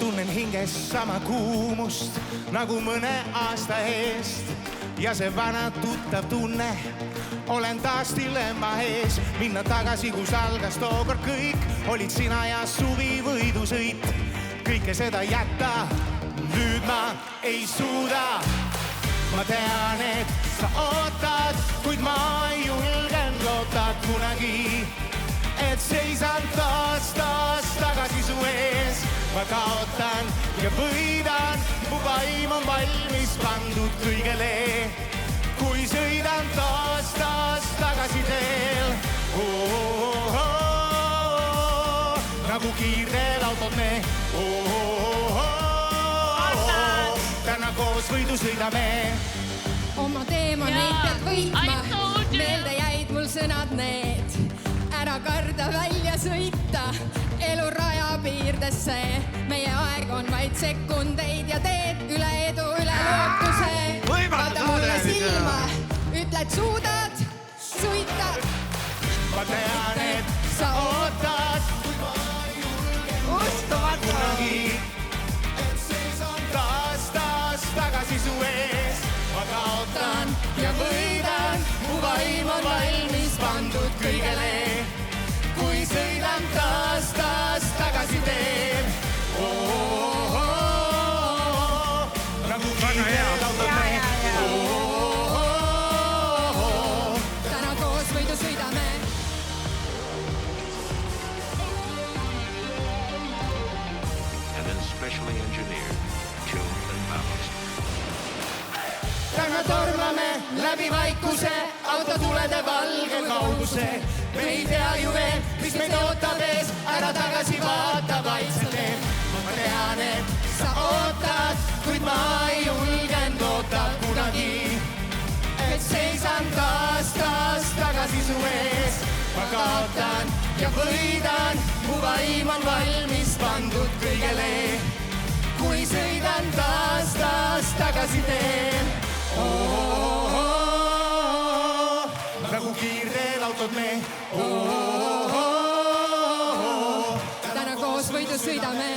tunnen hinges sama kuumust nagu mõne aasta eest ja see vana tuttav tunne, olen taas dilemma ees. Minna tagasi, kus algas tookord kõik, olid sina ja suvi võidusõit. Kõike seda jätta, nüüd ma ei suuda. Ma tean, et sa ootad, kuid ma ei julgen loota kunagi, et seisan taas tagasi su ees. Ma kaotan ja võidan, mu vaim on valmis pandud kõigele, kui sõidan taas tagasi teel. Nagu kiirteel autod me, täna koos võidu sõidame. Oma teema neid pead võitma, meelde jäid mul sõnad need. Ära karda välja sõita elu rajapiirdesse. Meie aeg on vaid sekundeid ja teed üle edu, üle lootuse. Vaata mulle silma, ütled suudad suita. Ma tean, et sa ootad, kuid ma ei julgen kunagi, et seisan taas tagasi su ees. Ma kaotan ja võidan, mu vaim on valmis pandud kõigele, kui sõidan taas tagasi teen. Nagu kiirteel autod me, täna koos võidu sõidame. And then specially engineered, tuned and balanced. täna tormame läbi vaikuse, autotulede valge kauguse. Me ei tea ju veel, mis meid ootab ees, ära tagasi vaata, vaid sa teed. Ma tean, et sa ootad, kuid ma ei julgen loota kunagi, et seisan taas tagasi su ees. Ma kaotan ja võidan, mu vaim on valmis pandud kõigele, kui sõidan taas tagasi teen. Nagu kiirteel autod me, Täna koos võidu sõidame.